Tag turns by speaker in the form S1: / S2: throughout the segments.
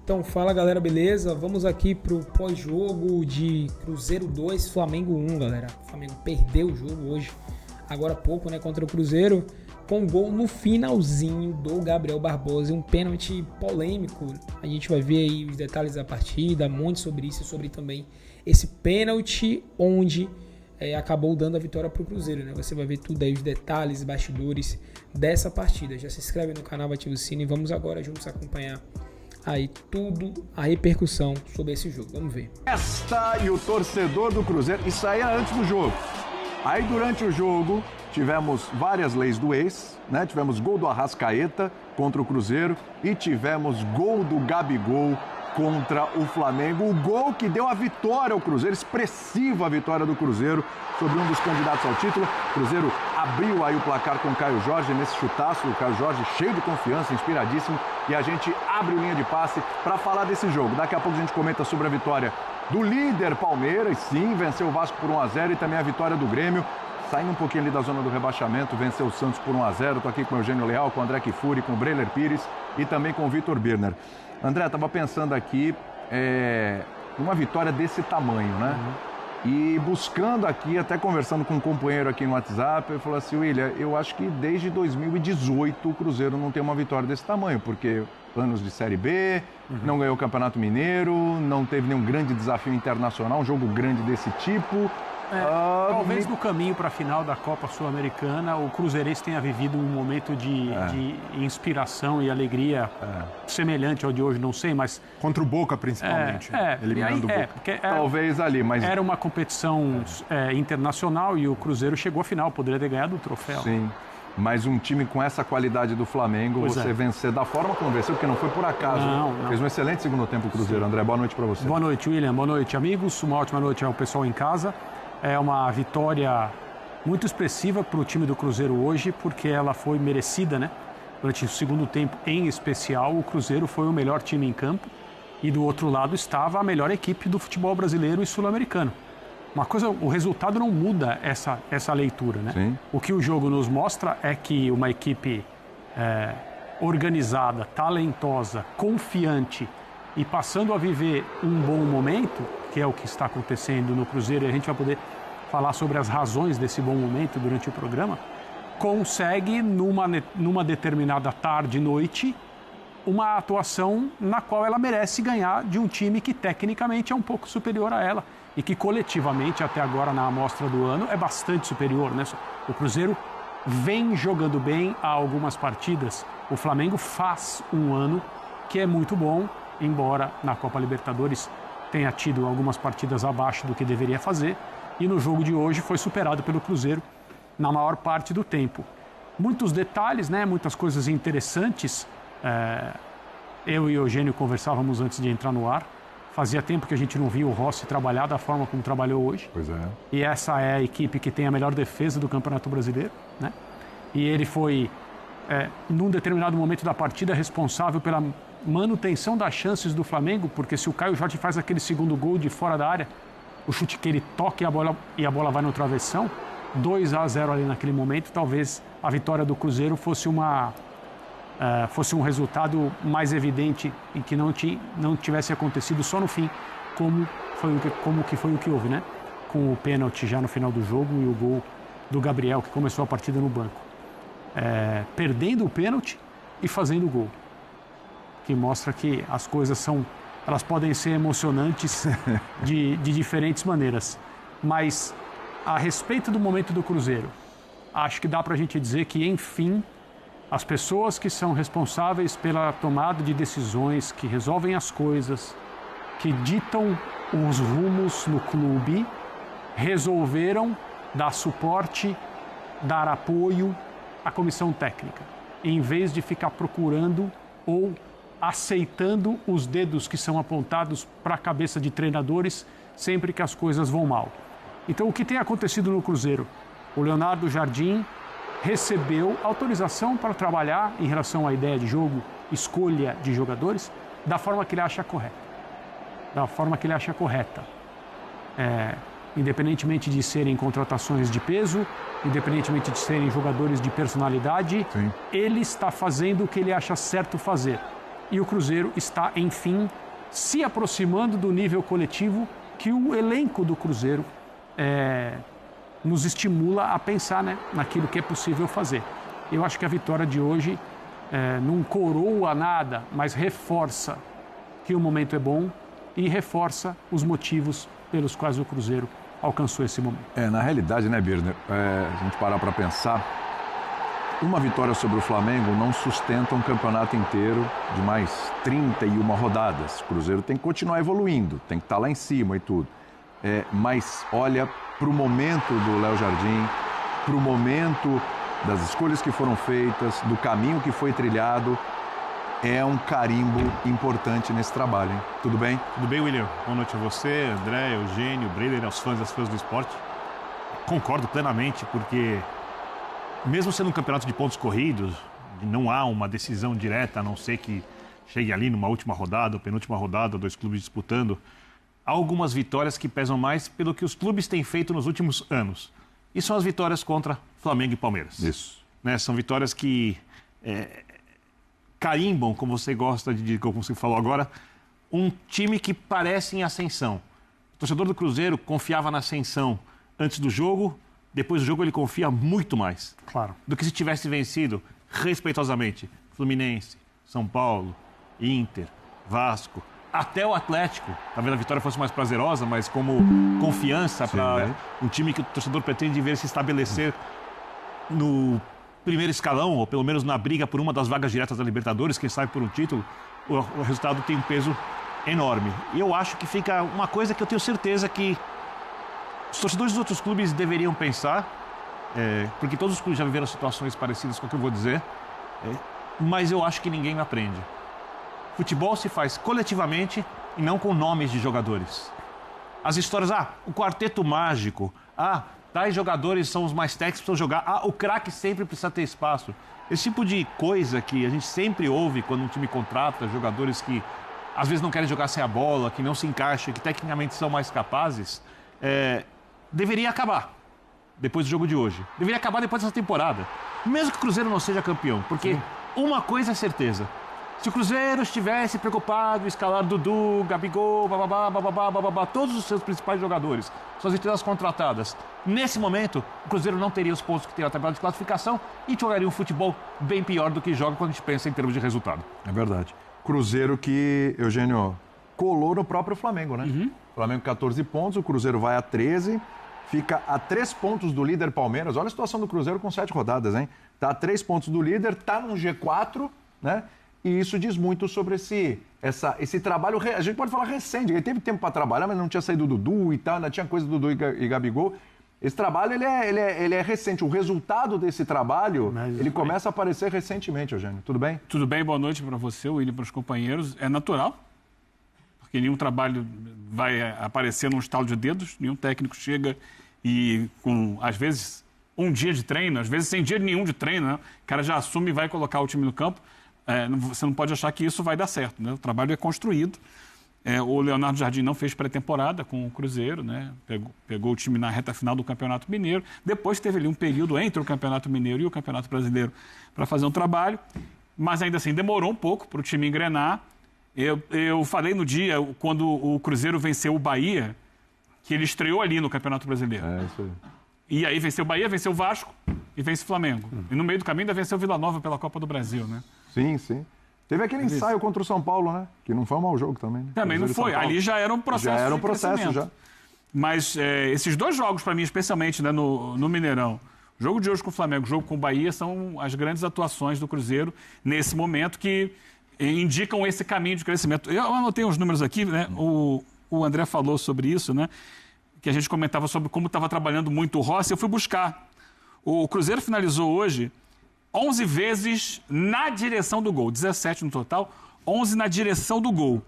S1: Então, fala galera, beleza? Vamos aqui pro pós-jogo de Cruzeiro 2, Flamengo 1, galera. O Flamengo perdeu o jogo hoje, agora há pouco, né, contra o Cruzeiro, com um gol no finalzinho do Gabriel Barbosa, um pênalti polêmico. A gente vai ver aí os detalhes da partida, muito sobre isso e sobre também esse pênalti onde acabou dando a vitória pro Cruzeiro, né? Você vai ver tudo aí, os detalhes, bastidores dessa partida. Já se inscreve no canal, ativa o sino e vamos agora juntos acompanhar aí tudo, a repercussão sobre esse jogo. Vamos ver.
S2: Esta e o torcedor do Cruzeiro, isso aí era antes do jogo. Aí durante o jogo tivemos várias leis do ex, né? Tivemos gol do Arrascaeta contra o Cruzeiro e tivemos gol do Gabigol contra o Flamengo. O gol que deu a vitória ao Cruzeiro, expressiva a vitória do Cruzeiro sobre um dos candidatos ao título. O Cruzeiro abriu aí o placar com o Caio Jorge nesse chutaço. O Caio Jorge cheio de confiança, inspiradíssimo. E a gente abre o linha de passe para falar desse jogo. Daqui a pouco a gente comenta sobre a vitória do líder Palmeiras. Sim, venceu o Vasco por 1-0 e também a vitória do Grêmio. Saindo um pouquinho ali da zona do rebaixamento, venceu o Santos por 1-0. Estou aqui com o Eugênio Leal, com o André Kifuri, com o Breler Pires e também com o Vitor Birner. André, estava pensando aqui numa vitória desse tamanho, né? E buscando aqui, até conversando com um companheiro aqui no WhatsApp, ele falou assim, William, eu acho que desde 2018 o Cruzeiro não tem uma vitória desse tamanho, porque anos de Série B, não ganhou o Campeonato Mineiro, não teve nenhum grande desafio internacional, um jogo grande desse tipo.
S3: Talvez no caminho para a final da Copa Sul-Americana, o Cruzeirense tenha vivido um momento de inspiração e alegria semelhante ao de hoje, não sei, mas...
S4: Contra o Boca, principalmente, eliminando o Boca.
S2: Talvez ali, mas...
S3: Era uma competição internacional e o Cruzeiro chegou à final, poderia ter ganhado o troféu.
S2: Sim, mas um time com essa qualidade do Flamengo, vencer da forma como venceu, porque não foi por acaso.
S3: Não.
S2: Fez um excelente segundo tempo o Cruzeiro. Sim. André, boa noite para você.
S3: Boa noite, William. Boa noite, amigos. Uma ótima noite ao pessoal em casa. É uma vitória muito expressiva para o time do Cruzeiro hoje, porque ela foi merecida, né? Durante o segundo tempo, em especial, o Cruzeiro foi o melhor time em campo e do outro lado estava a melhor equipe do futebol brasileiro e sul-americano. Uma coisa, o resultado não muda essa leitura, né?
S2: Sim.
S3: O que o jogo nos mostra é que uma equipe organizada, talentosa, confiante e passando a viver um bom momento, que é o que está acontecendo no Cruzeiro, e a gente vai poder falar sobre as razões desse bom momento durante o programa, consegue, numa determinada tarde e noite, uma atuação na qual ela merece ganhar de um time que tecnicamente é um pouco superior a ela e que coletivamente, até agora na amostra do ano, é bastante superior, né? O Cruzeiro vem jogando bem há algumas partidas. O Flamengo faz um ano que é muito bom, embora na Copa Libertadores tenha tido algumas partidas abaixo do que deveria fazer, e no jogo de hoje foi superado pelo Cruzeiro na maior parte do tempo. Muitos detalhes, né? Muitas coisas interessantes. Eu e o Eugênio conversávamos antes de entrar no ar. Fazia tempo que a gente não via o Rossi trabalhar da forma como trabalhou hoje.
S2: Pois é.
S3: E essa é a equipe que tem a melhor defesa do Campeonato Brasileiro, né? E ele foi, num determinado momento da partida, responsável pela manutenção das chances do Flamengo, porque se o Caio Jorge faz aquele segundo gol de fora da área, o chute que ele toca e a bola vai no travessão, 2-0 ali naquele momento, talvez a vitória do Cruzeiro fosse um resultado mais evidente e que não tivesse acontecido só no fim, como foi o que houve, né? Com o pênalti já no final do jogo e o gol do Gabriel, que começou a partida no banco. Perdendo o pênalti e fazendo o gol. Que mostra que as coisas elas podem ser emocionantes de diferentes maneiras. Mas, a respeito do momento do Cruzeiro, acho que dá para a gente dizer que, enfim, as pessoas que são responsáveis pela tomada de decisões, que resolvem as coisas, que ditam os rumos no clube, resolveram dar suporte, dar apoio à comissão técnica, em vez de ficar procurando ou aceitando os dedos que são apontados para a cabeça de treinadores sempre que as coisas vão mal. Então, o que tem acontecido no Cruzeiro? O Leonardo Jardim recebeu autorização para trabalhar em relação à ideia de jogo, escolha de jogadores, da forma que ele acha correta. Independentemente de serem contratações de peso, independentemente de serem jogadores de personalidade,
S2: Sim.
S3: Ele está fazendo o que ele acha certo fazer. e o Cruzeiro está, enfim, se aproximando do nível coletivo que o elenco do Cruzeiro nos estimula a pensar, né, naquilo que é possível fazer. Eu acho que a vitória de hoje não coroa nada, mas reforça que o momento é bom e reforça os motivos pelos quais o Cruzeiro alcançou esse momento.
S2: Na realidade, né, Birner, a gente parar para pensar, uma vitória sobre o Flamengo não sustenta um campeonato inteiro de mais 31 rodadas. O Cruzeiro tem que continuar evoluindo, tem que estar lá em cima e tudo. Mas olha para o momento do Léo Jardim, para o momento das escolhas que foram feitas, do caminho que foi trilhado, é um carimbo importante nesse trabalho, hein? Tudo bem?
S4: Tudo bem, William? Boa noite a você, André, Eugênio, Breler, aos fãs e às fãs do esporte. Concordo plenamente, porque mesmo sendo um campeonato de pontos corridos, não há uma decisão direta, a não ser que chegue ali numa última rodada ou penúltima rodada, 2 clubes disputando, há algumas vitórias que pesam mais pelo que os clubes têm feito nos últimos anos. E são as vitórias contra Flamengo e Palmeiras.
S2: Isso.
S4: Né? São vitórias que carimbam, como você gosta de dizer, como você falou agora, um time que parece em ascensão. O torcedor do Cruzeiro confiava na ascensão antes do jogo, depois do jogo ele confia muito mais.
S3: Claro.
S4: Do que se tivesse vencido respeitosamente Fluminense, São Paulo, Inter, Vasco, até o Atlético. Talvez a vitória fosse mais prazerosa, mas como confiança para um time que o torcedor pretende ver se estabelecer no primeiro escalão, ou pelo menos na briga por uma das vagas diretas da Libertadores, quem sabe por um título, o resultado tem um peso enorme. E eu acho que fica uma coisa que eu tenho certeza que os torcedores dos outros clubes deveriam pensar, porque todos os clubes já viveram situações parecidas com o que eu vou dizer, mas eu acho que ninguém aprende. Futebol se faz coletivamente e não com nomes de jogadores. As histórias, o quarteto mágico, tais jogadores são os mais técnicos, precisam jogar, o craque sempre precisa ter espaço. Esse tipo de coisa que a gente sempre ouve quando um time contrata jogadores que às vezes não querem jogar sem a bola, que não se encaixam, que tecnicamente são mais capazes, deveria acabar depois do jogo de hoje. Deveria acabar depois dessa temporada. Mesmo que o Cruzeiro não seja campeão, porque uma coisa é certeza. Se o Cruzeiro estivesse preocupado em escalar Dudu, Gabigol, todos os seus principais jogadores, suas estrelas contratadas, nesse momento, o Cruzeiro não teria os pontos que tem na tabela de classificação e jogaria um futebol bem pior do que joga quando a gente pensa em termos de resultado.
S2: É verdade. Cruzeiro que, Eugênio, colou no próprio Flamengo, né? Flamengo 14 pontos, o Cruzeiro vai a 13, fica a 3 pontos do líder Palmeiras. Olha a situação do Cruzeiro com 7 rodadas, hein? Tá a 3 pontos do líder, tá no G4, né? E isso diz muito sobre esse trabalho, a gente pode falar recente, ele teve tempo para trabalhar, mas não tinha saído do Dudu e tal, ainda tinha coisa do Dudu e Gabigol. Esse trabalho, ele é recente, o resultado desse trabalho, ele começa a aparecer recentemente, Eugênio. Tudo bem?
S3: Tudo bem, boa noite para você, William, para os companheiros. É natural, porque nenhum trabalho vai aparecer num estalo de dedos, nenhum técnico chega e com, às vezes, um dia de treino, às vezes sem dia nenhum de treino, né? O cara já assume e vai colocar o time no campo. Você não pode achar que isso vai dar certo, né? O trabalho é construído. O Leonardo Jardim não fez pré-temporada com o Cruzeiro, né? Pegou o time na reta final do Campeonato Mineiro. Depois teve ali um período entre o Campeonato Mineiro e o Campeonato Brasileiro para fazer um trabalho. Mas ainda assim demorou um pouco para o time engrenar. Eu falei no dia, quando o Cruzeiro venceu o Bahia, que ele estreou ali no Campeonato Brasileiro.
S2: Isso aí.
S3: E aí venceu o Bahia, venceu o Vasco e vence o Flamengo. E no meio do caminho ainda venceu o Vila Nova pela Copa do Brasil, né?
S2: Sim, sim. Teve aquele ensaio contra o São Paulo, né? Que não foi um mau jogo também, né?
S3: Também não foi. Ali já era um processo.
S2: Já era um processo, já.
S3: Mas esses 2 jogos, para mim, especialmente, né, no Mineirão, o jogo de hoje com o Flamengo, o jogo com o Bahia, são as grandes atuações do Cruzeiro nesse momento que indicam esse caminho de crescimento. Eu anotei uns números aqui, né? O André falou sobre isso, né? Que a gente comentava sobre como estava trabalhando muito o Rossi. Eu fui buscar. O Cruzeiro finalizou hoje 11 vezes na direção do gol, 17 no total, 11 na direção do gol.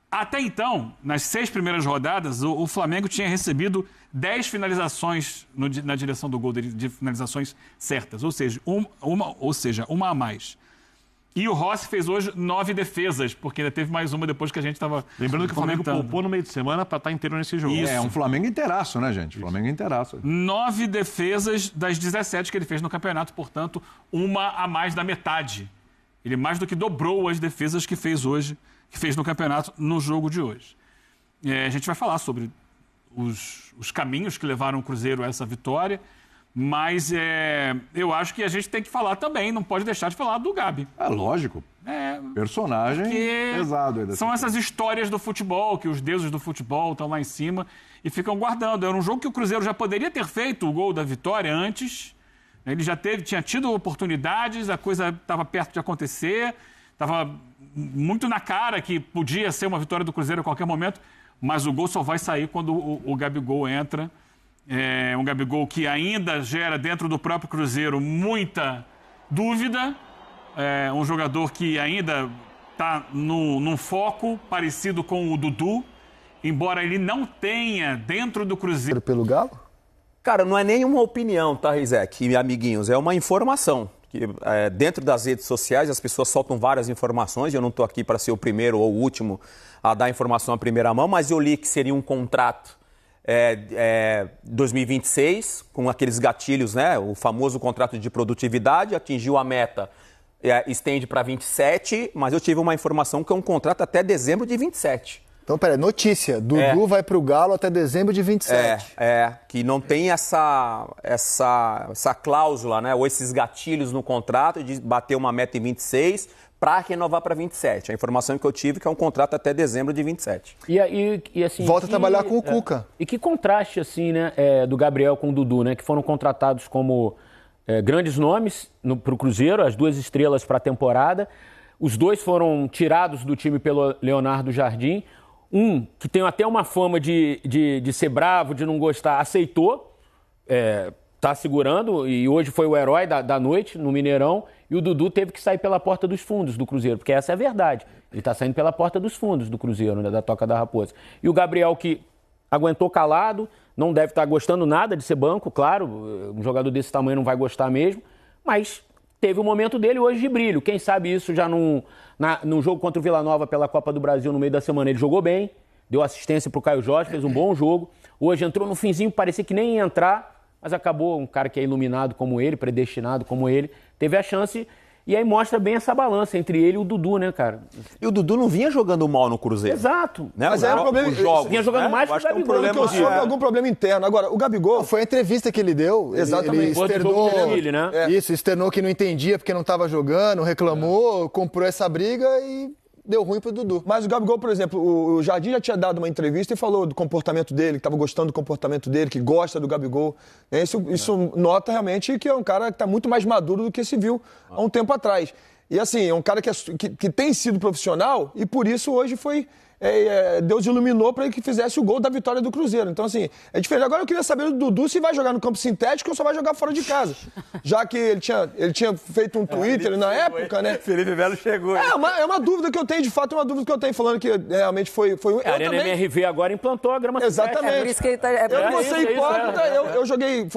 S3: Até então, nas 6 primeiras rodadas, o Flamengo tinha recebido 10 finalizações na direção do gol, de finalizações certas, ou seja, uma a mais. E o Rossi fez hoje 9 defesas, porque ainda teve mais uma depois que a gente estava.
S4: Lembrando que o Flamengo poupou no meio de semana para estar inteiro nesse jogo.
S2: Isso. É um Flamengo inteiraço, né, gente? Flamengo inteiraço.
S3: 9 defesas das 17 que ele fez no campeonato, portanto, uma a mais da metade.
S5: Ele mais do que dobrou as defesas que fez hoje, que fez no campeonato, no jogo de hoje. A gente vai falar sobre os caminhos que levaram o Cruzeiro a essa vitória, mas eu acho que a gente tem que falar também, não pode deixar de falar do Gabi.
S2: É lógico. Personagem pesado. Aí
S5: são essas histórias do futebol, que os deuses do futebol estão lá em cima e ficam guardando. Era um jogo que o Cruzeiro já poderia ter feito o gol da vitória antes. Ele já tinha tido oportunidades, a coisa estava perto de acontecer, estava muito na cara que podia ser uma vitória do Cruzeiro a qualquer momento, mas o gol só vai sair quando o Gabigol entra. Um Gabigol que ainda gera dentro do próprio Cruzeiro muita dúvida. Um jogador que ainda está num foco parecido com o Dudu, embora ele não tenha dentro do Cruzeiro...
S6: Pelo Galo?
S7: Cara, não é nenhuma opinião, tá, Rizek e amiguinhos? É uma informação. Que, dentro das redes sociais, as pessoas soltam várias informações. Eu não estou aqui para ser o primeiro ou o último a dar informação à primeira mão, mas eu li que seria um contrato 2026, com aqueles gatilhos, né? O famoso contrato de produtividade, atingiu a meta, estende para 27, mas eu tive uma informação que é um contrato até dezembro de 27.
S6: Então, peraí, notícia, Dudu vai pro Galo até dezembro de 27.
S7: Que não tem essa cláusula, né? Ou esses gatilhos no contrato de bater uma meta em 26 para renovar para 27. A informação que eu tive é que é um contrato até dezembro de 27.
S8: E assim,
S6: volta a trabalhar com o Cuca.
S8: E que contraste, assim, né, do Gabriel com o Dudu, né? Que foram contratados como grandes nomes para o Cruzeiro, as 2 estrelas para a temporada. Os 2 foram tirados do time pelo Leonardo Jardim. Um, que tem até uma fama de ser bravo, de não gostar, aceitou, tá segurando, e hoje foi o herói da noite no Mineirão, e o Dudu teve que sair pela porta dos fundos do Cruzeiro, porque essa é a verdade. Ele tá saindo pela porta dos fundos do Cruzeiro, né, da Toca da Raposa. E o Gabriel, que aguentou calado, não deve estar gostando nada de ser banco, claro, um jogador desse tamanho não vai gostar mesmo, mas teve o momento dele hoje de brilho. Quem sabe isso já no jogo contra o Vila Nova pela Copa do Brasil no meio da semana ele jogou bem, deu assistência pro Caio Jorge, fez um bom jogo. Hoje entrou no finzinho, parecia que nem ia entrar, mas acabou, um cara que é iluminado como ele, predestinado como ele, teve a chance. E aí mostra bem essa balança entre ele e o Dudu, né, cara?
S7: E o Dudu não vinha jogando mal no Cruzeiro.
S8: Exato.
S7: Né?
S6: Mas é um problema...
S8: Vinha jogando mais que o Gabigol.
S6: Algum problema interno. Agora, o Gabigol... Foi a entrevista que ele deu.
S8: Exatamente.
S6: Ele externou...
S8: Filho, né?
S6: Isso, externou que não entendia porque não estava jogando, reclamou, comprou essa briga e... deu ruim pro Dudu. Mas o Gabigol, por exemplo, o Jardim já tinha dado uma entrevista e falou do comportamento dele, que estava gostando do comportamento dele, que gosta do Gabigol. Isso nota realmente que é um cara que está muito mais maduro do que se viu há um tempo atrás. E assim, é um cara que tem sido profissional e por isso hoje foi... Deus iluminou para ele que fizesse o gol da vitória do Cruzeiro. Então, assim, é diferente. Agora eu queria saber do Dudu se vai jogar no campo sintético ou só vai jogar fora de casa. Já que ele tinha feito um Twitter na época, né?
S7: Felipe Melo chegou.
S6: É uma dúvida que eu tenho, de fato, é uma dúvida que eu tenho, falando que realmente foi
S8: a Arena MRV agora implantou a grama
S6: sintética. Exatamente.
S9: É por isso que ele tá...
S6: Eu não vou ser hipócrita, eu joguei,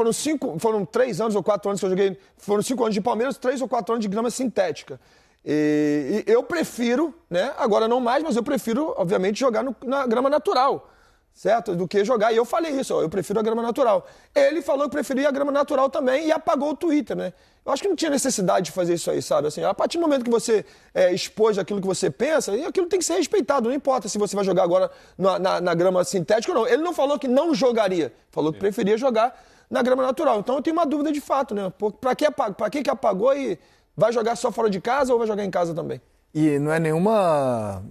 S6: foram 3 anos ou 4 anos que eu joguei, foram 5 anos de Palmeiras, 3 ou 4 anos de grama sintética. E eu prefiro, né, agora não mais, mas eu prefiro, obviamente, jogar na grama natural, certo? Do que jogar. E eu falei isso, eu prefiro a grama natural. Ele falou que preferia a grama natural também e apagou o Twitter, né? Eu acho que não tinha necessidade de fazer isso aí, sabe? Assim, a partir do momento que você expôs aquilo que você pensa, e aquilo tem que ser respeitado, não importa se você vai jogar agora na grama sintética ou não. Ele não falou que não jogaria, falou que preferia jogar na grama natural. Então eu tenho uma dúvida de fato, né? Pra que apagou e... vai jogar só fora de casa ou vai jogar em casa também? E não é nenhuma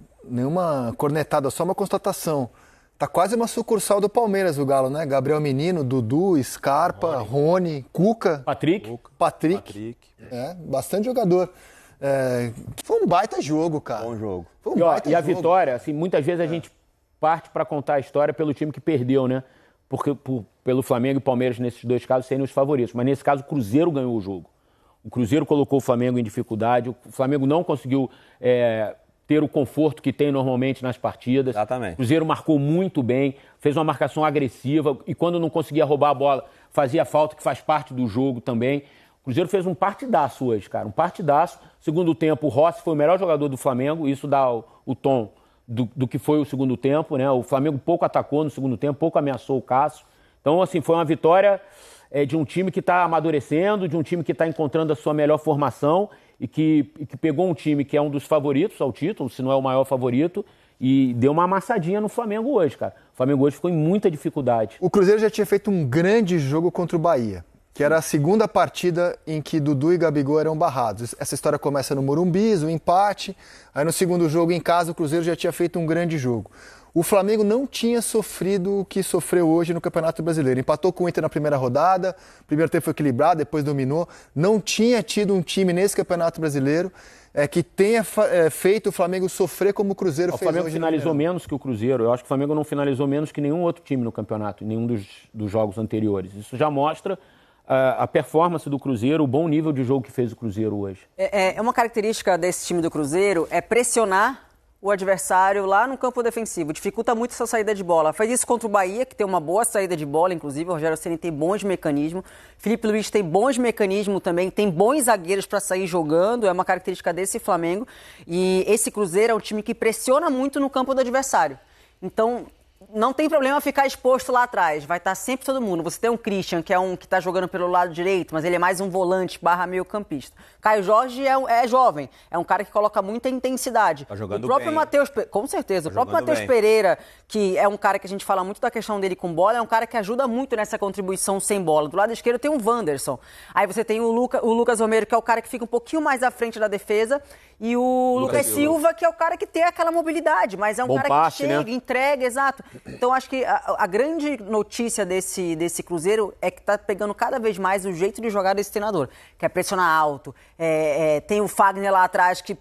S6: cornetada, só uma constatação. Tá quase uma sucursal do Palmeiras, o Galo, né? Gabriel Menino, Dudu, Scarpa, Rony, Cuca.
S8: Patrick.
S6: Bastante jogador. Foi um baita jogo, cara.
S7: Bom jogo.
S6: Foi um baita
S8: e a
S6: jogo.
S8: vitória, assim, muitas vezes a gente parte para contar a história pelo time que perdeu, né? Porque pelo Flamengo e Palmeiras, nesses 2 casos, serem os favoritos. Mas nesse caso, o Cruzeiro ganhou o jogo. O Cruzeiro colocou o Flamengo em dificuldade, o Flamengo não conseguiu ter o conforto que tem normalmente nas partidas.
S7: Exatamente.
S8: O Cruzeiro marcou muito bem, fez uma marcação agressiva e quando não conseguia roubar a bola, fazia falta, que faz parte do jogo também. O Cruzeiro fez um partidaço hoje, cara, um partidaço. Segundo tempo, o Rossi foi o melhor jogador do Flamengo, isso dá o tom do que foi o segundo tempo, né? O Flamengo pouco atacou no segundo tempo, pouco ameaçou o Cássio. Então, assim, foi uma vitória... de um time que está amadurecendo, de um time que está encontrando a sua melhor formação e que pegou um time que é um dos favoritos ao título, se não é o maior favorito, e deu uma amassadinha no Flamengo hoje, cara. O Flamengo hoje ficou em muita dificuldade.
S9: O Cruzeiro já tinha feito um grande jogo contra o Bahia, que era a segunda partida em que Dudu e Gabigol eram barrados. Essa história começa no Morumbi, um empate, aí no segundo jogo em casa o Cruzeiro já tinha feito um grande jogo. O Flamengo não tinha sofrido o que sofreu hoje no Campeonato Brasileiro. Empatou com o Inter na primeira rodada, o primeiro tempo foi equilibrado, depois dominou. Não tinha tido um time nesse Campeonato Brasileiro que tenha feito o Flamengo sofrer como o Cruzeiro fez hoje.
S8: O Flamengo finalizou menos que o Cruzeiro. Eu acho que o Flamengo não finalizou menos que nenhum outro time no campeonato, em nenhum dos jogos anteriores. Isso já mostra a performance do Cruzeiro, o bom nível de jogo que fez o Cruzeiro hoje.
S10: É uma característica desse time do Cruzeiro é pressionar o adversário lá no campo defensivo. Dificulta muito essa saída de bola. Faz isso contra o Bahia, que tem uma boa saída de bola, inclusive. O Rogério Ceni tem bons mecanismos. Felipe Luiz tem bons mecanismos também. Tem bons zagueiros para sair jogando. É uma característica desse Flamengo. E esse Cruzeiro é um time que pressiona muito no campo do adversário. Então, não tem problema ficar exposto lá atrás. Vai estar sempre todo mundo. Você tem um Christian, que é um que está jogando pelo lado direito, mas ele é mais um volante / meio campista. Caio Jorge é jovem. É um cara que coloca muita intensidade.
S7: Tá jogando
S10: o próprio
S7: bem.
S10: Matheus, com certeza. O próprio Matheus Pereira, que é um cara que a gente fala muito da questão dele com bola, é um cara que ajuda muito nessa contribuição sem bola. Do lado esquerdo tem o Wanderson. Aí você tem o Lucas Romero, que é o cara que fica um pouquinho mais à frente da defesa. E o Lucas Silva, que é o cara que tem aquela mobilidade, mas é um cara
S8: passe,
S10: que chega,
S8: né?
S10: Entrega, exato. Então, acho que a grande notícia desse Cruzeiro é que tá pegando cada vez mais o jeito de jogar desse treinador, que é pressionar alto. Tem o Fagner lá atrás, que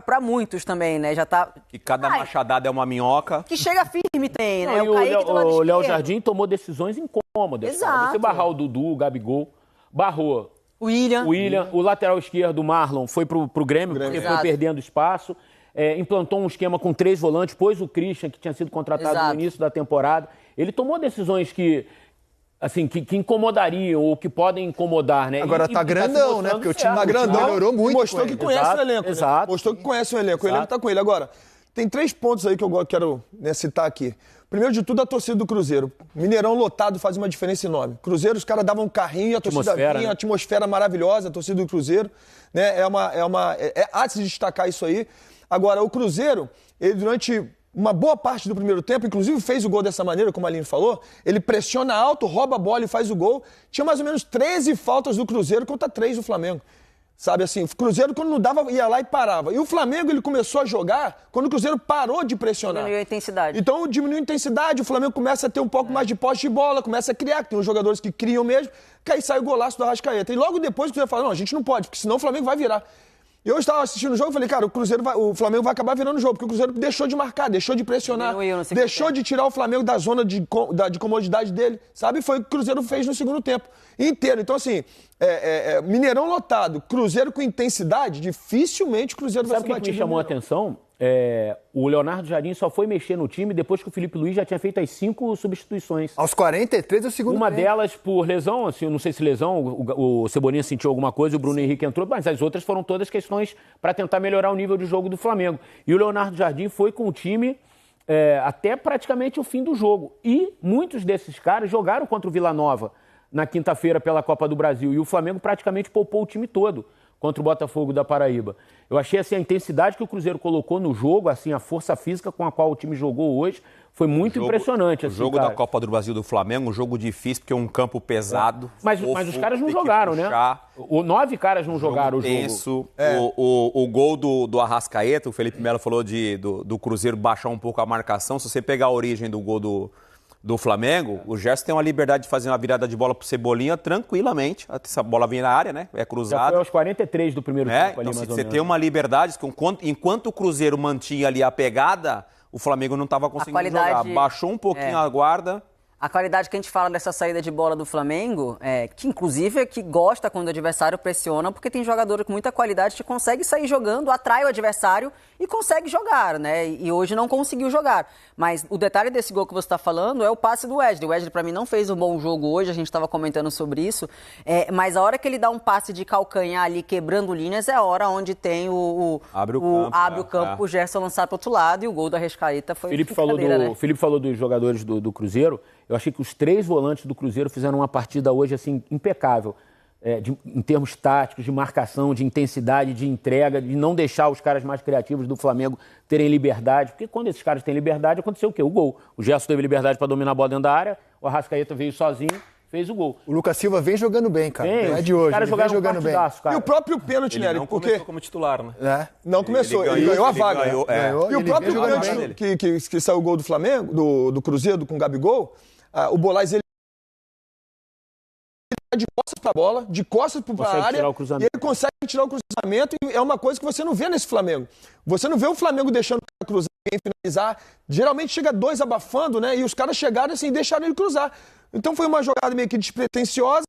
S10: para muitos também, né, já tá...
S7: Que cada machadada é uma minhoca.
S10: Que chega firme tem, né?
S8: Não,
S10: o Kaique do lado
S8: o Léo
S10: esquerdo.
S8: Jardim tomou decisões incômodas.
S10: Exato.
S8: Cara. Você barrar o Dudu, o Gabigol, barrou
S10: O William,
S8: o lateral esquerdo, o Marlon, foi pro Grêmio, porque foi
S10: Exato.
S8: perdendo espaço. Implantou um esquema com 3 volantes, pôs o Christian, que tinha sido contratado
S10: Exato.
S8: no início da temporada. Ele tomou decisões que incomodariam ou que podem incomodar, né?
S9: Agora tá grandão, né? Porque o time tá grandão, melhorou muito.
S6: Mostrou que conhece o elenco.
S8: Exato.
S6: Né? Mostrou que conhece o elenco. O elenco tá com ele. Agora, tem 3 pontos aí que eu quero citar aqui. Primeiro de tudo, a torcida do Cruzeiro. Mineirão lotado faz uma diferença enorme. Cruzeiro, os caras davam um carrinho e a torcida vinha,
S8: né?
S6: a atmosfera maravilhosa, a torcida do Cruzeiro. Né? Há de se destacar isso aí. Agora, o Cruzeiro, ele durante uma boa parte do primeiro tempo, inclusive fez o gol dessa maneira, como a Aline falou, ele pressiona alto, rouba a bola e faz o gol. Tinha mais ou menos 13 faltas do Cruzeiro contra 3 do Flamengo. Sabe assim, o Cruzeiro quando não dava, ia lá e parava. E o Flamengo, ele começou a jogar quando o Cruzeiro parou de pressionar.
S10: Diminuiu a intensidade.
S6: Então, diminuiu a intensidade, o Flamengo começa a ter um pouco mais de posse de bola, começa a criar, que tem uns jogadores que criam mesmo, que aí sai o golaço do Arrascaeta. E logo depois o Cruzeiro fala, não, a gente não pode, porque senão o Flamengo vai virar. Eu estava assistindo o jogo e falei, cara, o Flamengo vai acabar virando o jogo, porque o Cruzeiro deixou de marcar, deixou de pressionar, deixou de tirar o Flamengo da zona de comodidade dele, sabe? Foi o que o Cruzeiro fez no segundo tempo inteiro. Então, assim, Mineirão lotado, Cruzeiro com intensidade, dificilmente o Cruzeiro vai ser batido.
S8: Sabe o que me chamou a atenção? O Leonardo Jardim só foi mexer no time depois que o Felipe Luiz já tinha feito as 5 substituições.
S9: Aos 43 do segundo
S8: Uma
S9: tempo.
S8: delas por lesão, assim, eu não sei se lesão, o Cebolinha sentiu alguma coisa, o Bruno Henrique entrou, mas as outras foram todas questões para tentar melhorar o nível de jogo do Flamengo. E o Leonardo Jardim foi com o time até praticamente o fim do jogo. E muitos desses caras jogaram contra o Vila Nova na quinta-feira pela Copa do Brasil. E o Flamengo praticamente poupou o time todo contra o Botafogo da Paraíba. Eu achei assim, a intensidade que o Cruzeiro colocou no jogo, assim, a força física com a qual o time jogou hoje, foi muito impressionante.
S7: O
S8: assim,
S7: jogo
S8: cara.
S7: da Copa do Brasil do Flamengo, um jogo difícil, porque é um campo pesado.
S8: Mas os caras não jogaram, né? 9 caras não jogaram o jogo.
S7: Tenso. O gol do Arrascaeta, o Felipe Melo falou do Cruzeiro baixar um pouco a marcação. Se você pegar a origem do gol do Flamengo, o Gerson tem uma liberdade de fazer uma virada de bola pro Cebolinha tranquilamente. Essa bola vinha na área, né? É cruzada.
S8: Já foi aos 43 do primeiro tempo ali,
S7: então,
S8: mais ou
S7: você
S8: menos.
S7: tem uma liberdade, que enquanto o Cruzeiro mantinha ali a pegada, o Flamengo não estava conseguindo jogar. Baixou um pouquinho a guarda.
S10: A qualidade que a gente fala dessa saída de bola do Flamengo, que inclusive é que gosta quando o adversário pressiona, porque tem jogador com muita qualidade que consegue sair jogando, atrai o adversário e consegue jogar, né? E hoje não conseguiu jogar. Mas o detalhe desse gol que você está falando é o passe do Wesley. O Wesley, para mim, não fez um bom jogo hoje, a gente estava comentando sobre isso, mas a hora que ele dá um passe de calcanhar ali, quebrando linhas, é a hora onde tem abre o campo pro Gerson lançar para outro lado, e o gol do Arrascaeta foi
S8: Felipe falou dos jogadores do Cruzeiro. Eu achei que os 3 volantes do Cruzeiro fizeram uma partida hoje assim impecável. em termos táticos, de marcação, de intensidade, de entrega, de não deixar os caras mais criativos do Flamengo terem liberdade. Porque quando esses caras têm liberdade, aconteceu o quê? O gol. O Gerson teve liberdade para dominar a bola dentro da área, o Arrascaeta veio sozinho, fez o gol.
S9: O Lucas Silva vem jogando bem, cara. Não é de hoje.
S8: Os caras jogaram
S9: jogando bem.
S8: Cara.
S6: E o próprio pênalti,
S7: Ele
S6: Nery,
S7: não
S6: porque...
S7: começou como titular, né?
S6: Não começou, ele ganhou a vaga.
S9: Ganhou,
S6: E o
S9: ele
S6: próprio
S9: vem jogando
S6: pênalti
S9: bem.
S6: que saiu o gol do Flamengo, do Cruzeiro, com o Gabigol, o Bolaz, ele de costas para a bola, de costas para a área, e ele consegue tirar o cruzamento, e é uma coisa que você não vê nesse Flamengo. Você não vê o Flamengo deixando o cara cruzar e finalizar. Geralmente chega 2 abafando, né? E os caras chegaram assim e deixaram ele cruzar. Então foi uma jogada meio que despretensiosa.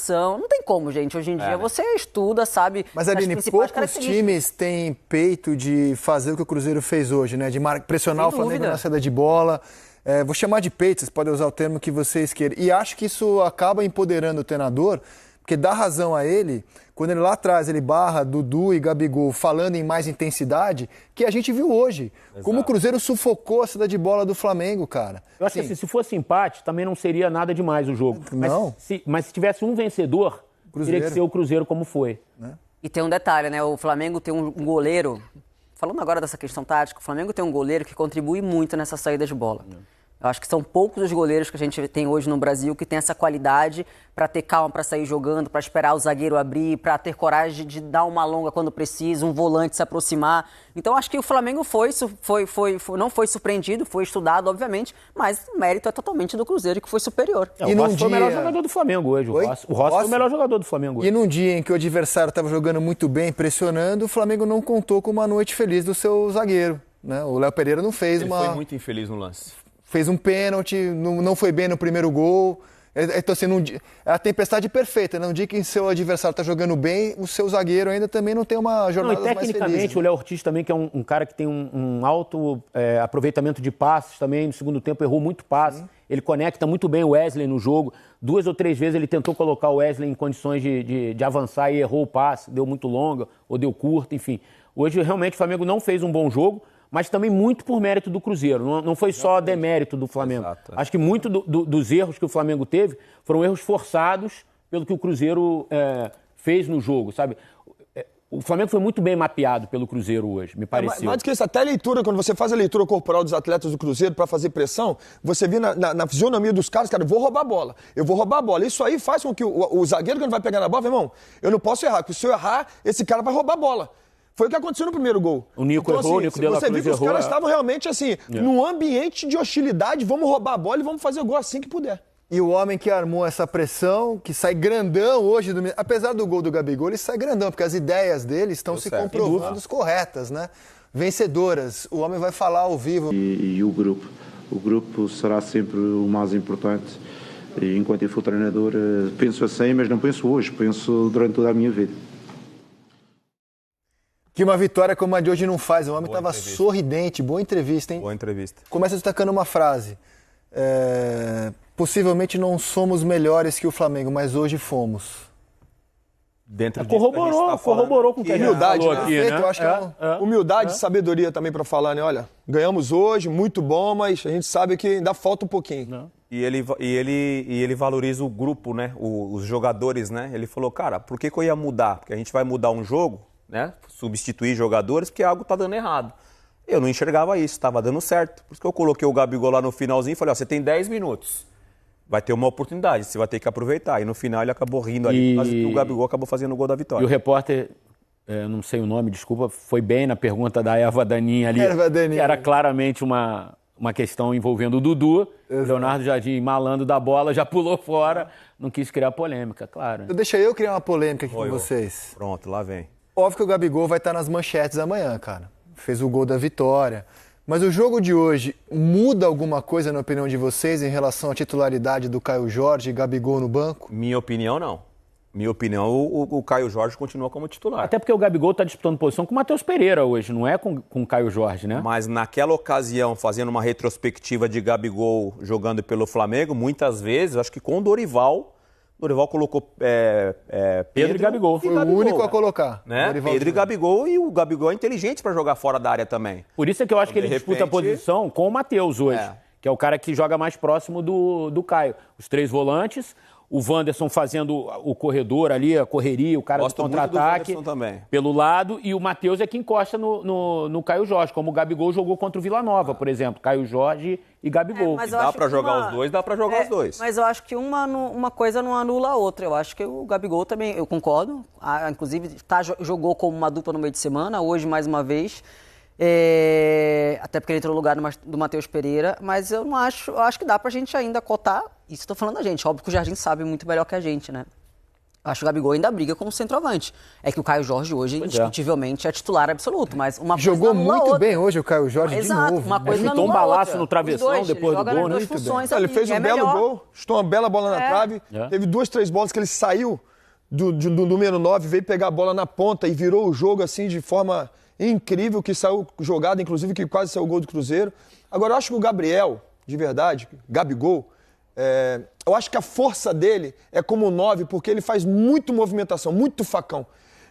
S10: Não tem como, gente. Hoje em dia você estuda, sabe.
S9: Mas, Aline, poucos times têm peito de fazer o que o Cruzeiro fez hoje, né? De pressionar o Flamengo na saída de bola. Vou chamar de peito, vocês podem usar o termo que vocês queiram. E acho que isso acaba empoderando o treinador, porque dá razão a ele, quando ele lá atrás ele barra Dudu e Gabigol falando em mais intensidade, que a gente viu hoje. Exato. Como o Cruzeiro sufocou a saída de bola do Flamengo, cara.
S8: Eu acho que assim, se fosse empate, também não seria nada demais o jogo.
S9: Não.
S8: Mas se tivesse um vencedor, teria que ser o Cruzeiro como foi.
S10: E tem um detalhe, né? O Flamengo tem um goleiro, falando agora dessa questão tática, o Flamengo tem um goleiro que contribui muito nessa saída de bola. Eu acho que são poucos os goleiros que a gente tem hoje no Brasil que tem essa qualidade para ter calma, para sair jogando, para esperar o zagueiro abrir, para ter coragem de dar uma longa quando precisa, um volante se aproximar. Então acho que o Flamengo não foi surpreendido, foi estudado, obviamente, mas o mérito é totalmente do Cruzeiro, que foi superior.
S8: O Rossi foi o melhor jogador do Flamengo hoje. O Rossi foi o melhor jogador do Flamengo hoje.
S9: E num dia em que o adversário estava jogando muito bem, pressionando, o Flamengo não contou com uma noite feliz do seu zagueiro, né? O Léo Pereira não fez
S7: Ele foi muito infeliz no lance.
S9: Fez um pênalti, não foi bem no primeiro gol. Então, assim, é a tempestade perfeita. Num dia que seu adversário está jogando bem, o seu zagueiro ainda também não tem uma jornada mais feliz.
S8: Tecnicamente, o Léo Ortiz também, que é um cara que tem um alto aproveitamento de passes também, no segundo tempo errou muito passe. Ele conecta muito bem o Wesley no jogo. 2 ou 3 vezes ele tentou colocar o Wesley em condições de avançar e errou o passe. Deu muito longa ou deu curto, enfim. Hoje, realmente, o Flamengo não fez um bom jogo, mas também muito por mérito do Cruzeiro. Não foi só demérito do Flamengo. Exato. Acho que muito dos erros que o Flamengo teve foram erros forçados pelo que o Cruzeiro fez no jogo, sabe? O Flamengo foi muito bem mapeado pelo Cruzeiro hoje, me pareceu.
S6: Mais do que isso, até a leitura, quando você faz a leitura corporal dos atletas do Cruzeiro para fazer pressão, você vê na fisionomia dos caras, cara, eu vou roubar a bola. Isso aí faz com que o zagueiro, quando vai pegar na bola, irmão, eu não posso errar, porque se eu errar, esse cara vai roubar a bola. Foi o que aconteceu no primeiro gol.
S8: O Nico errou, assim, o Nico de la Cruz errou. Você viu que os caras estavam realmente assim,
S6: num ambiente de hostilidade, vamos roubar a bola e vamos fazer gol assim que puder.
S9: E o homem que armou essa pressão, que sai grandão hoje, apesar do gol do Gabigol, ele sai grandão, porque as ideias dele estão se comprovando corretas, né? Vencedoras. O homem vai falar ao vivo.
S11: E o grupo será sempre o mais importante. E enquanto eu for treinador, penso assim, mas não penso hoje, penso durante toda a minha vida.
S9: Que uma vitória como a de hoje não faz. O homem estava sorridente. Boa entrevista, hein?
S7: Boa entrevista.
S9: Começa destacando uma frase. Possivelmente não somos melhores que o Flamengo, mas hoje fomos.
S8: Dentro corroborou com o que a gente falou aqui, né?
S6: Eu acho que humildade e sabedoria também para falar, né? Olha, ganhamos hoje, muito bom, mas a gente sabe que ainda falta um pouquinho.
S7: Não. E ele valoriza o grupo, né? Os jogadores, né? Ele falou, cara, por que eu ia mudar? Porque a gente vai mudar um jogo, né? Substituir jogadores, porque algo tá dando errado. Eu não enxergava isso, estava dando certo. Por isso que eu coloquei o Gabigol lá no finalzinho e falei, ó, você tem 10 minutos. Vai ter uma oportunidade, você vai ter que aproveitar. E no final ele acabou rindo ali, mas o Gabigol acabou fazendo o gol da vitória.
S8: E o repórter, não sei o nome, desculpa, foi bem na pergunta da Erva Daninha ali.
S9: Erva Daninha.
S8: Era claramente uma questão envolvendo o Dudu. Exato. Leonardo Jardim, malandro da bola, já pulou fora. Não quis criar polêmica, claro.
S9: Deixa eu criar uma polêmica aqui com vocês.
S7: Pronto, lá vem.
S9: Óbvio que o Gabigol vai estar nas manchetes amanhã, cara. Fez o gol da vitória. Mas o jogo de hoje muda alguma coisa, na opinião de vocês, em relação à titularidade do Caio Jorge e Gabigol no banco?
S7: Minha opinião, não. Minha opinião, o Caio Jorge continua como titular.
S8: Até porque o Gabigol está disputando posição com o Matheus Pereira hoje, não é com o Caio Jorge, né?
S7: Mas naquela ocasião, fazendo uma retrospectiva de Gabigol jogando pelo Flamengo, muitas vezes, acho que com o Dorival, Dorival colocou
S8: Pedro e Gabigol.
S9: Foi o único a colocar.
S7: Né? Pedro e Gabigol, e o Gabigol é inteligente para jogar fora da área também.
S8: Por isso é que eu acho que ele disputa a posição com o Matheus hoje, que é o cara que joga mais próximo do Caio. Os 3 volantes, o Wanderson fazendo o corredor ali, a correria, o cara do contra-ataque pelo lado, e o Matheus é que encosta no Caio Jorge, como o Gabigol jogou contra o Vila Nova, por exemplo. Caio Jorge e Gabigol.
S7: Dá pra jogar os dois, dá pra jogar os dois.
S10: Mas eu acho que uma coisa não anula a outra. Eu acho que o Gabigol também, eu concordo. Inclusive, jogou como uma dupla no meio de semana, hoje mais uma vez. Até porque ele entrou no lugar do Matheus Pereira, mas eu acho que dá pra gente ainda cotar. Isso estou falando da gente, óbvio que o Jardim sabe muito melhor que a gente, né? Acho que o Gabigol ainda briga como centroavante. É que o Caio Jorge hoje, indiscutivelmente, é titular absoluto, mas uma
S9: jogou muito bem hoje o Caio Jorge de novo.
S10: Uma coisa
S8: chutou um balaço no travessão depois do gol, né?
S6: Ele fez um belo gol, chutou uma bela bola na trave, teve 2, 3 bolas que ele saiu do número 9, veio pegar a bola na ponta e virou o jogo assim de forma incrível, que saiu jogada, inclusive, que quase saiu o gol do Cruzeiro. Agora, eu acho que o Gabriel, de verdade, Gabigol, eu acho que a força dele é como 9, porque ele faz muito movimentação, muito facão.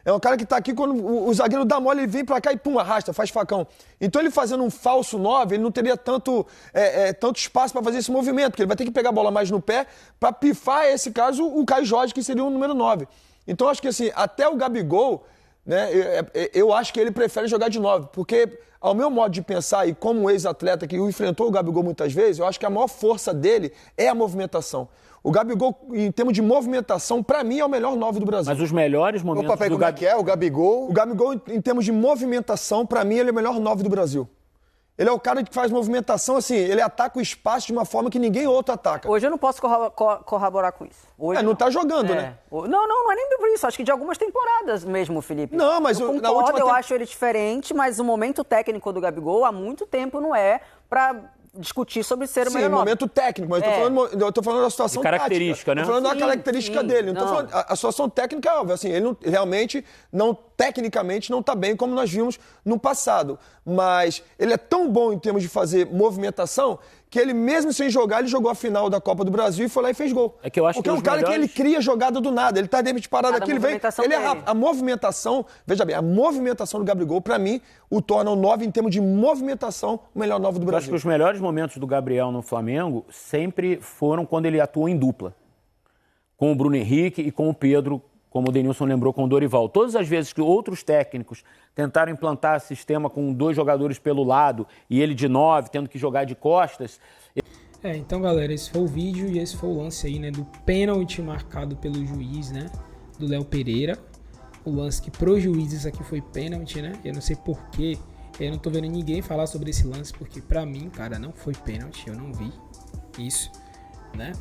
S6: É um cara que tá aqui, quando o zagueiro dá mole, ele vem pra cá e pum, arrasta, faz facão. Então ele fazendo um falso 9, ele não teria tanto espaço pra fazer esse movimento, porque ele vai ter que pegar a bola mais no pé pra pifar, esse caso, o Caio Jorge, que seria o número 9. Então acho que assim, até o Gabigol, né, eu acho que ele prefere jogar de 9, porque ao meu modo de pensar e como ex-atleta que enfrentou o Gabigol muitas vezes, eu acho que a maior força dele é a movimentação. O Gabigol, em termos de movimentação, pra mim é o melhor 9 do Brasil.
S8: Mas os melhores momentos
S9: do Gabigol... que é o Gabigol?
S6: O Gabigol, em termos de movimentação, pra mim ele é o melhor 9 do Brasil. Ele é o cara que faz movimentação, assim, ele ataca o espaço de uma forma que ninguém outro ataca.
S10: Hoje eu não posso corroborar com isso. Hoje
S6: não tá jogando, né?
S10: Não é nem por isso. Acho que de algumas temporadas mesmo, Felipe.
S6: Não, mas
S10: eu acho ele diferente, mas o momento técnico do Gabigol há muito tempo não é pra discutir sobre ser o melhor 9.
S6: Sim, momento técnico, mas eu tô falando da situação
S8: característica,
S6: tática.
S8: né?
S6: Tô falando da característica dele. Não tô falando, a situação técnica é óbvia, assim, ele realmente tecnicamente não tá bem como nós vimos no passado. Mas ele é tão bom em termos de fazer movimentação que ele, mesmo sem jogar, ele jogou a final da Copa do Brasil e foi lá e fez gol.
S8: É que eu acho
S6: porque é um cara que ele cria jogada do nada. Ele tá de repente parado aqui, ele vem. Ele é rápido. A movimentação, veja bem, a movimentação do Gabigol, pra mim, o torna o 9 em termos de movimentação, o melhor 9 do Brasil.
S8: Eu acho que os melhores momentos do Gabriel no Flamengo sempre foram quando ele atuou em dupla. Com o Bruno Henrique e com o Pedro, como o Denilson lembrou, com o Dorival. Todas as vezes que outros técnicos tentaram implantar sistema com 2 jogadores pelo lado e ele de 9, tendo que jogar de costas...
S1: Então, galera, esse foi o vídeo e esse foi o lance aí, né, do pênalti marcado pelo juiz, né, do Léo Pereira. O lance que pro juiz isso aqui foi pênalti, né? Eu não sei porquê, eu não tô vendo ninguém falar sobre esse lance, porque pra mim, cara, não foi pênalti, eu não vi isso, né?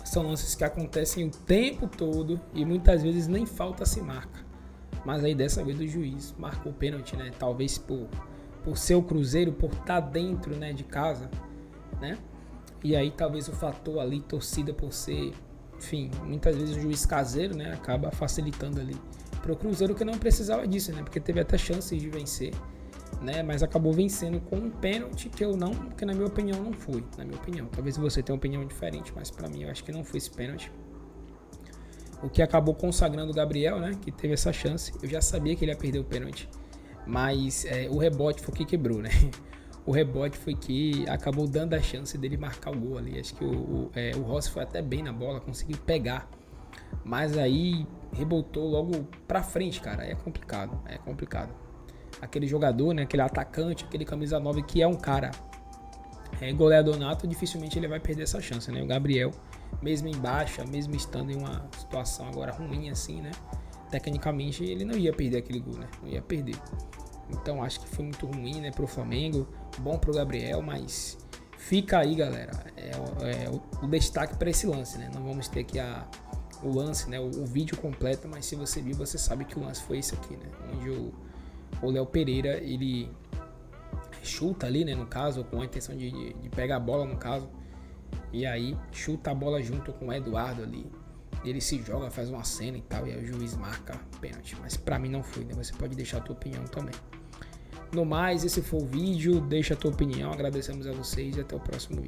S1: São lances que acontecem o tempo todo e muitas vezes nem falta se marca. Mas aí dessa vez o juiz marcou o pênalti, né? Talvez por ser o Cruzeiro, por estar dentro, né, de casa, né? E aí talvez o fator ali, torcida por ser, enfim, muitas vezes o juiz caseiro, né, acaba facilitando ali pro Cruzeiro, que não precisava disso, né? Porque teve até chances de vencer, né? Mas acabou vencendo com um pênalti que na minha opinião não foi, na minha opinião. Talvez você tenha uma opinião diferente, mas pra mim eu acho que não foi esse pênalti. O que acabou consagrando o Gabriel, né, que teve essa chance. Eu já sabia que ele ia perder o pênalti, mas o rebote foi o que quebrou, né? O rebote foi que acabou dando a chance dele marcar o gol ali. Acho que o Rossi foi até bem na bola, conseguiu pegar. Mas aí rebotou logo pra frente, cara. É complicado, é complicado. Aquele jogador, né, aquele atacante, aquele camisa 9 que é um cara goleador nato, dificilmente ele vai perder essa chance, né? O Gabriel, mesmo em baixa, mesmo estando em uma situação agora ruim assim, né? Tecnicamente ele não ia perder aquele gol, né? Não ia perder. Então acho que foi muito ruim, né, pro Flamengo, bom pro Gabriel, mas fica aí, galera, o destaque para esse lance, né? Não vamos ter aqui o lance, né, o vídeo completo, mas se você viu, você sabe que o lance foi esse aqui, né? Onde o Léo Pereira, ele chuta ali, né, no caso, com a intenção de pegar a bola, no caso, e aí chuta a bola junto com o Eduardo ali. Ele se joga, faz uma cena e tal, e aí o juiz marca pênalti. Mas pra mim não foi, né? Você pode deixar a tua opinião também. No mais, esse foi o vídeo. Deixa a tua opinião. Agradecemos a vocês e até o próximo vídeo.